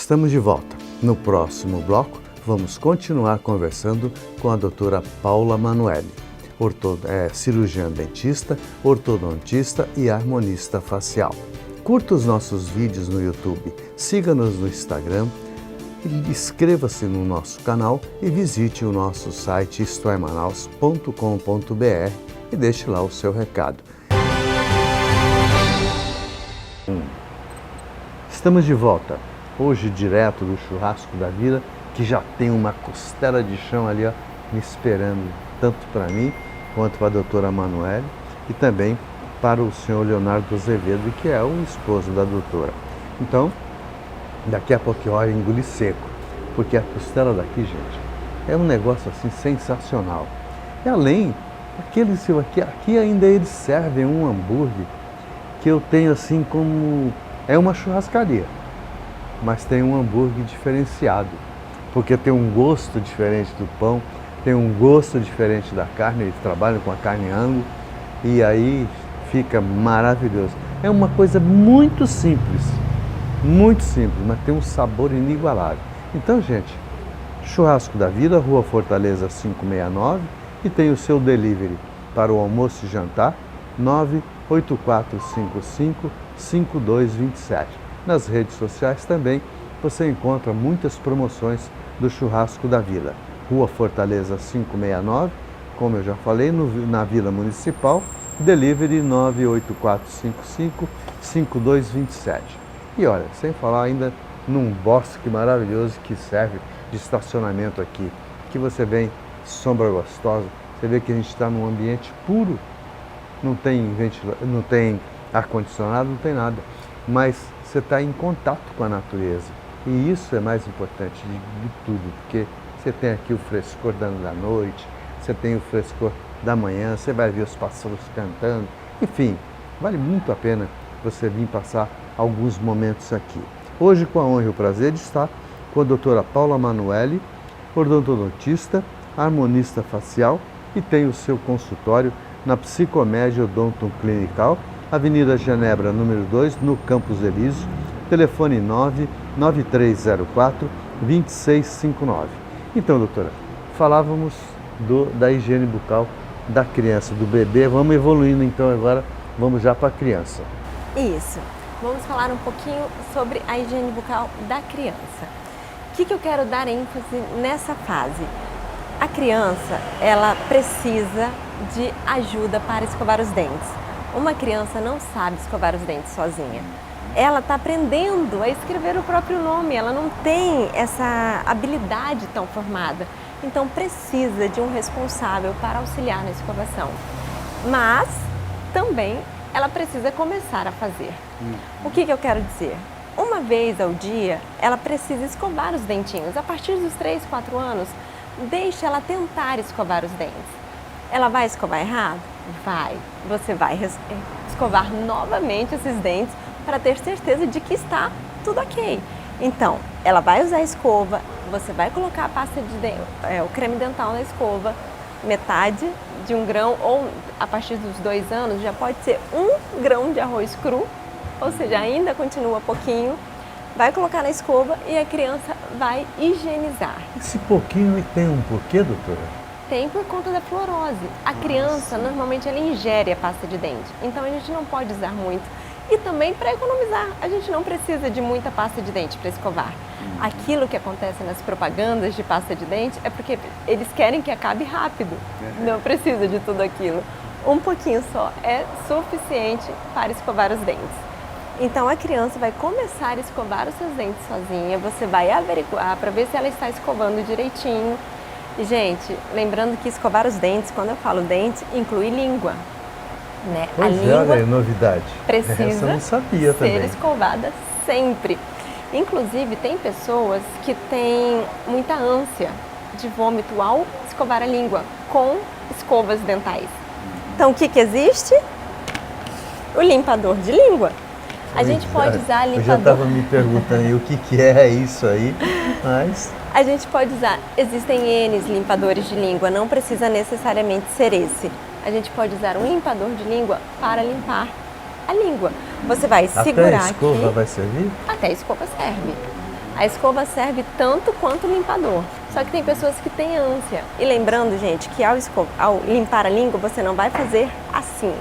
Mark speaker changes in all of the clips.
Speaker 1: Estamos de volta. No próximo bloco, vamos continuar conversando com a doutora Paula Manuelli, cirurgiã dentista, ortodontista e harmonista facial. Curta os nossos vídeos no YouTube, siga-nos no Instagram, inscreva-se no nosso canal e visite o nosso site istoemanaus.com.br e deixe lá o seu recado. Estamos de volta, hoje direto do Churrasco da Vida, que já tem uma costela de chão ali, ó, me esperando, tanto para mim quanto para a doutora Manuelli e também para o senhor Leonardo Azevedo, que é o esposo da doutora. Então, daqui a pouco eu engoli seco, porque a costela daqui, gente, é um negócio assim sensacional. E além, aqui ainda eles servem um hambúrguer que eu tenho assim como... É uma churrascaria, mas tem um hambúrguer diferenciado, porque tem um gosto diferente do pão, tem um gosto diferente da carne, eles trabalham com a carne Angus e aí fica maravilhoso. É uma coisa muito simples, mas tem um sabor inigualável. Então, gente, Churrasco da Vida, Rua Fortaleza 569, e tem o seu delivery para o almoço e jantar, 98455-5227. Nas redes sociais também você encontra muitas promoções do Churrasco da Vida. Rua Fortaleza 569, como eu já falei, na Vila Municipal, delivery 98455-5227. E olha, sem falar ainda num bosque maravilhoso que serve de estacionamento aqui, que você vem, sombra gostosa, você vê que a gente está num ambiente puro, não tem ar-condicionado, não tem nada, mas você está em contato com a natureza. E isso é mais importante de tudo, porque você tem aqui o frescor da noite, você tem o frescor da manhã, você vai ver os pássaros cantando, enfim, vale muito a pena você vir passar alguns momentos aqui. Hoje, com a honra e o prazer de estar com a doutora Paula Manuelli, ortodontista, harmonista facial, e tem o seu consultório na Psicomédia Odonto Clinical, Avenida Genebra, número 2, no Campos Elísio, telefone 99304-2659. Então, doutora, falávamos da higiene bucal da criança, do bebê, vamos evoluindo então agora, vamos já para a criança.
Speaker 2: Isso, vamos falar um pouquinho sobre a higiene bucal da criança. O que eu quero dar ênfase nessa fase? A criança, ela precisa de ajuda para escovar os dentes. Uma criança não sabe escovar os dentes sozinha. Ela está aprendendo a escrever o próprio nome, ela não tem essa habilidade tão formada. Então precisa de um responsável para auxiliar na escovação. Mas também ela precisa começar a fazer. O que eu quero dizer? Uma vez ao dia, ela precisa escovar os dentinhos. A partir dos 3, 4 anos, deixe ela tentar escovar os dentes. Ela vai escovar errado? Vai. Você vai escovar novamente esses dentes para ter certeza de que está tudo ok. Então, ela vai usar a escova, você vai colocar a pasta o creme dental na escova, metade de 1 grão, ou a partir dos 2 anos já pode ser 1 grão de arroz cru, ou seja, ainda continua pouquinho, vai colocar na escova e a criança vai higienizar.
Speaker 1: Esse pouquinho tem um porquê, doutora?
Speaker 2: Tem por conta da fluorose. A criança, normalmente, ela ingere a pasta de dente, então a gente não pode usar muito. E também para economizar, a gente não precisa de muita pasta de dente para escovar. Aquilo que acontece nas propagandas de pasta de dente é porque eles querem que acabe rápido, não precisa de tudo aquilo. Um pouquinho só é suficiente para escovar os dentes. Então a criança vai começar a escovar os seus dentes sozinha, você vai averiguar para ver se ela está escovando direitinho. E, gente, lembrando que escovar os dentes, quando eu falo dente, inclui língua. Né?
Speaker 1: Pois
Speaker 2: a língua
Speaker 1: é novidade.
Speaker 2: Precisa
Speaker 1: Essa eu não sabia
Speaker 2: ser
Speaker 1: também.
Speaker 2: escovada sempre. Inclusive, tem pessoas que têm muita ânsia de vômito ao escovar a língua com escovas dentais. Então, o que existe? O limpador de língua. A gente pode usar limpador...
Speaker 1: Eu já estava me perguntando o que é isso aí, mas...
Speaker 2: A gente pode usar, existem N limpadores de língua, não precisa necessariamente ser esse. A gente pode usar um limpador de língua para limpar a língua. Você vai segurar aqui...
Speaker 1: Até a escova vai servir?
Speaker 2: Até a escova serve. A escova serve tanto quanto o limpador. Só que tem pessoas que têm ânsia. E lembrando, gente, que ao limpar a língua, você não vai fazer assim.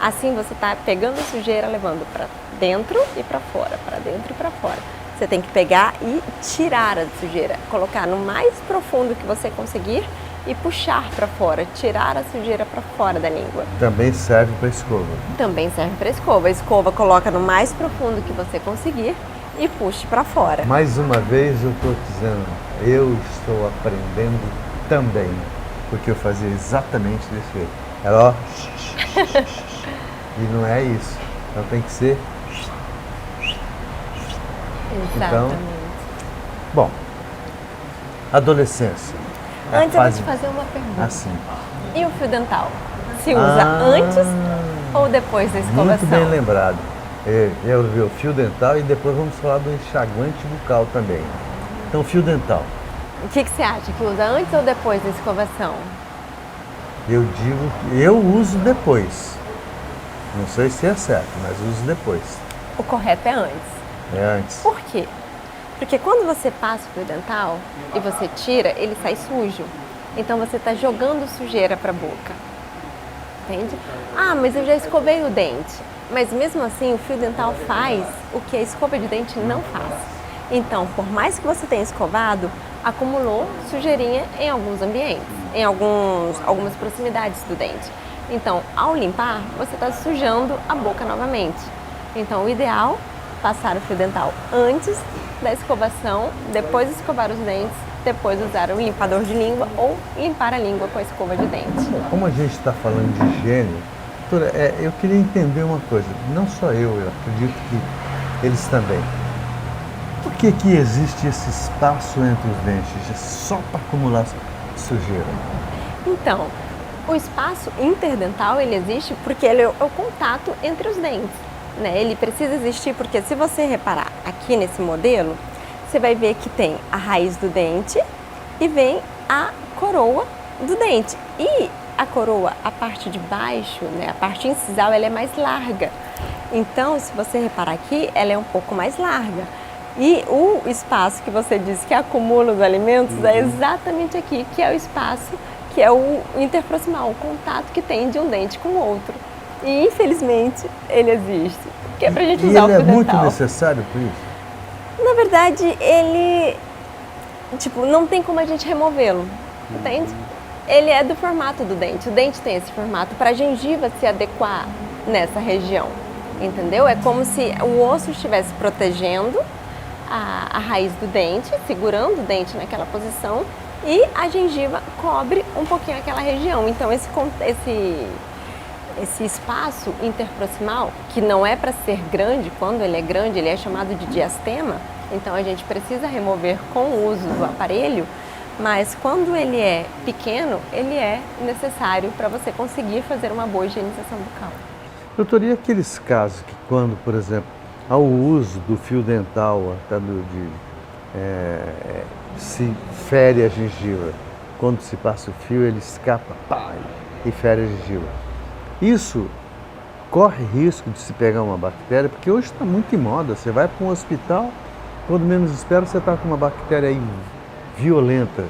Speaker 2: Assim você está pegando a sujeira, levando para dentro e para fora, para dentro e para fora. Você tem que pegar e tirar a sujeira, colocar no mais profundo que você conseguir e puxar para fora, tirar a sujeira para fora da língua.
Speaker 1: Também serve para escova.
Speaker 2: Também serve para escova. A escova coloca no mais profundo que você conseguir e puxe para fora.
Speaker 1: Mais uma vez eu estou dizendo, eu estou aprendendo também, porque eu fazia exatamente desse jeito. Era ó, e não é isso. Então tem que ser.
Speaker 2: Exatamente.
Speaker 1: Então, bom, adolescência.
Speaker 2: Antes eu vou te fazer uma pergunta.
Speaker 1: Assim.
Speaker 2: E o fio dental? Se usa antes ou depois da escovação?
Speaker 1: Muito bem lembrado. Eu vi o fio dental e depois vamos falar do enxaguante bucal também. Então, fio dental.
Speaker 2: O que você acha? Que usa antes ou depois da escovação?
Speaker 1: Eu digo que eu uso depois. Não sei se é certo, mas uso depois.
Speaker 2: O correto é antes.
Speaker 1: É antes.
Speaker 2: Por quê? Porque quando você passa o fio dental e você tira, ele sai sujo. Então você está jogando sujeira para a boca. Entende? Ah, mas eu já escovei o dente. Mas mesmo assim, o fio dental faz o que a escova de dente não faz. Então, por mais que você tenha escovado, acumulou sujeirinha em alguns ambientes, em algumas proximidades do dente. Então, ao limpar, você está sujando a boca novamente. Então, o ideal é passar o fio dental antes da escovação, depois escovar os dentes, depois usar o limpador de língua ou limpar a língua com a escova de dente.
Speaker 1: Como a gente está falando de higiene, doutora, eu queria entender uma coisa. Não só eu acredito que eles também. Por que existe esse espaço entre os dentes? Só para acumular sujeira?
Speaker 2: Então, o espaço interdental ele existe porque ele é o contato entre os dentes. Né? Ele precisa existir porque se você reparar aqui nesse modelo, você vai ver que tem a raiz do dente e vem a coroa do dente. E a coroa, a parte de baixo, né, a parte incisal, ela é mais larga. Então, se você reparar aqui, ela é um pouco mais larga. E o espaço que você disse que acumula os alimentos é exatamente aqui, que é o espaço que é o interproximal, o contato que tem de um dente com o outro. E infelizmente ele existe, que é pra gente usar o fio dental.
Speaker 1: Ele é muito necessário por isso?
Speaker 2: Na verdade, ele, não tem como a gente removê-lo, entende? Ele é do formato do dente, o dente tem esse formato para a gengiva se adequar nessa região, entendeu? É como se o osso estivesse protegendo a raiz do dente, segurando o dente naquela posição e a gengiva cobre um pouquinho aquela região. Então esse espaço interproximal, que não é para ser grande, quando ele é grande, ele é chamado de diastema, então a gente precisa remover com o uso do aparelho, mas quando ele é pequeno, ele é necessário para você conseguir fazer uma boa higienização bucal.
Speaker 1: Doutor, e aqueles casos que quando, por exemplo, ao uso do fio dental, se fere a gengiva, quando se passa o fio, ele escapa, pá, e fere a gengiva. Isso corre risco de se pegar uma bactéria, porque hoje está muito em moda. Você vai para um hospital, quando menos espera, você está com uma bactéria aí violenta.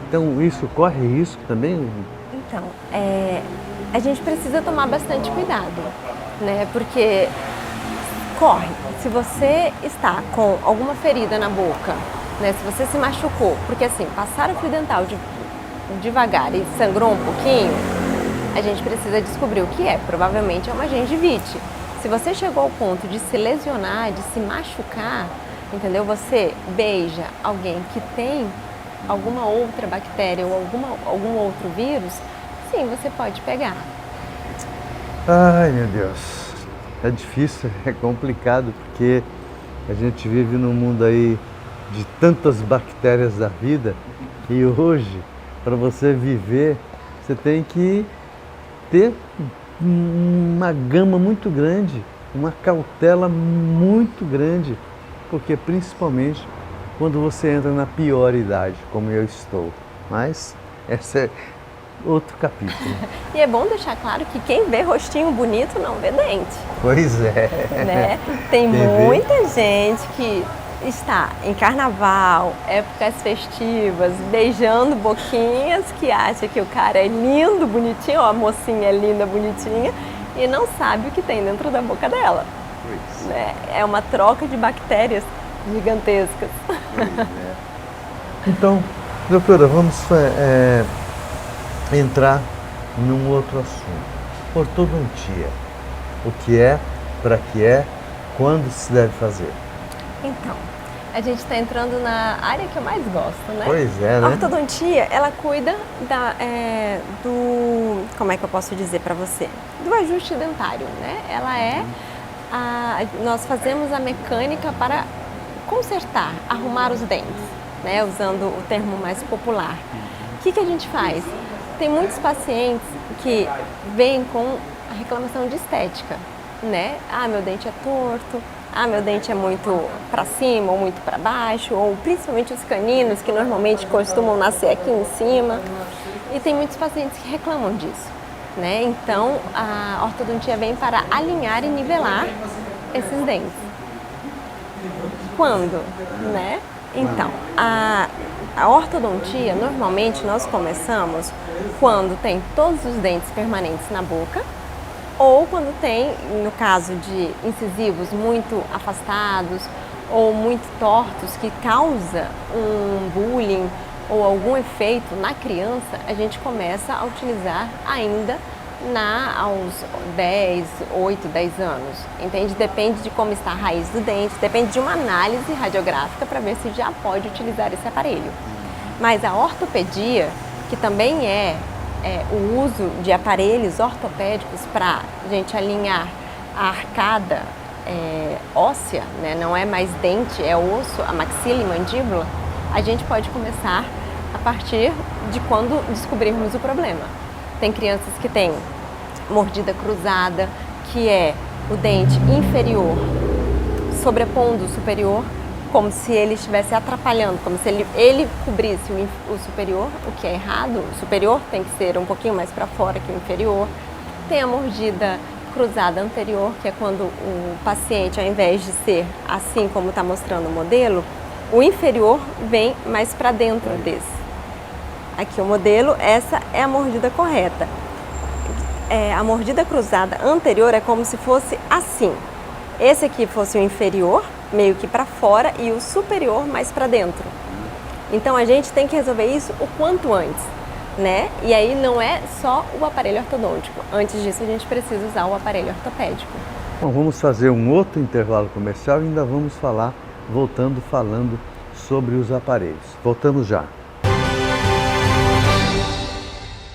Speaker 1: Então, isso corre risco também?
Speaker 2: Então, a gente precisa tomar bastante cuidado, né? Porque corre. Se você está com alguma ferida na boca, né? Se você se machucou, porque assim, passar o fio dental devagar e sangrou um pouquinho, a gente precisa descobrir o que é. Provavelmente é uma gengivite. Se você chegou ao ponto de se lesionar, de se machucar, entendeu? Você beija alguém que tem alguma outra bactéria ou algum outro vírus, sim, você pode pegar.
Speaker 1: Ai, meu Deus. É difícil, é complicado, porque a gente vive num mundo aí de tantas bactérias da vida e hoje, para você viver, você tem que ter uma gama muito grande, uma cautela muito grande, porque principalmente quando você entra na pior idade, como eu estou. Mas esse é outro capítulo.
Speaker 2: E é bom deixar claro que quem vê rostinho bonito não vê dente.
Speaker 1: Pois é.
Speaker 2: Né? Tem muita gente que está em carnaval, épocas festivas, beijando boquinhas, que acha que o cara é lindo, bonitinho, ou a mocinha é linda, bonitinha, e não sabe o que tem dentro da boca dela. Né? É uma troca de bactérias gigantescas.
Speaker 1: Então, doutora, vamos entrar num outro assunto. Ortodontia. O que é, para que é, quando se deve fazer?
Speaker 2: Então, a gente está entrando na área que eu mais gosto, né?
Speaker 1: Pois é, né?
Speaker 2: A ortodontia, ela cuida do, como é que eu posso dizer para você? Do ajuste dentário, né? Ela é, nós fazemos a mecânica para consertar, arrumar os dentes, né? Usando o termo mais popular. O que a gente faz? Tem muitos pacientes que vêm com a reclamação de estética, né? Ah, meu dente é torto, ah, meu dente é muito para cima ou muito para baixo, ou principalmente os caninos, que normalmente costumam nascer aqui em cima. E tem muitos pacientes que reclamam disso, né? Então, a ortodontia vem para alinhar e nivelar esses dentes. Quando, né? Então, a ortodontia, normalmente nós começamos quando tem todos os dentes permanentes na boca, ou quando tem, no caso de incisivos muito afastados ou muito tortos, que causa um bullying ou algum efeito na criança, a gente começa a utilizar ainda aos 10, 8, 10 anos. Entende? Depende de como está a raiz do dente, depende de uma análise radiográfica para ver se já pode utilizar esse aparelho. Mas a ortopedia, que também é o uso de aparelhos ortopédicos para a gente alinhar a arcada óssea, né? Não é mais dente, é osso, a maxila e mandíbula, a gente pode começar a partir de quando descobrirmos o problema. Tem crianças que têm mordida cruzada, que é o dente inferior sobrepondo o superior, como se ele estivesse atrapalhando, como se ele cobrisse o superior, o que é errado. O superior tem que ser um pouquinho mais para fora que o inferior. Tem a mordida cruzada anterior, que é quando o paciente, ao invés de ser assim como está mostrando o modelo, o inferior vem mais para dentro desse. Aqui o modelo, essa é a mordida correta. A mordida cruzada anterior é como se fosse assim. Esse aqui fosse o inferior, meio que para fora, e o superior mais para dentro. Então a gente tem que resolver isso o quanto antes, né? E aí não é só o aparelho ortodôntico. Antes disso a gente precisa usar o aparelho ortopédico.
Speaker 1: Bom, vamos fazer um outro intervalo comercial e ainda vamos falando sobre os aparelhos. Voltamos já.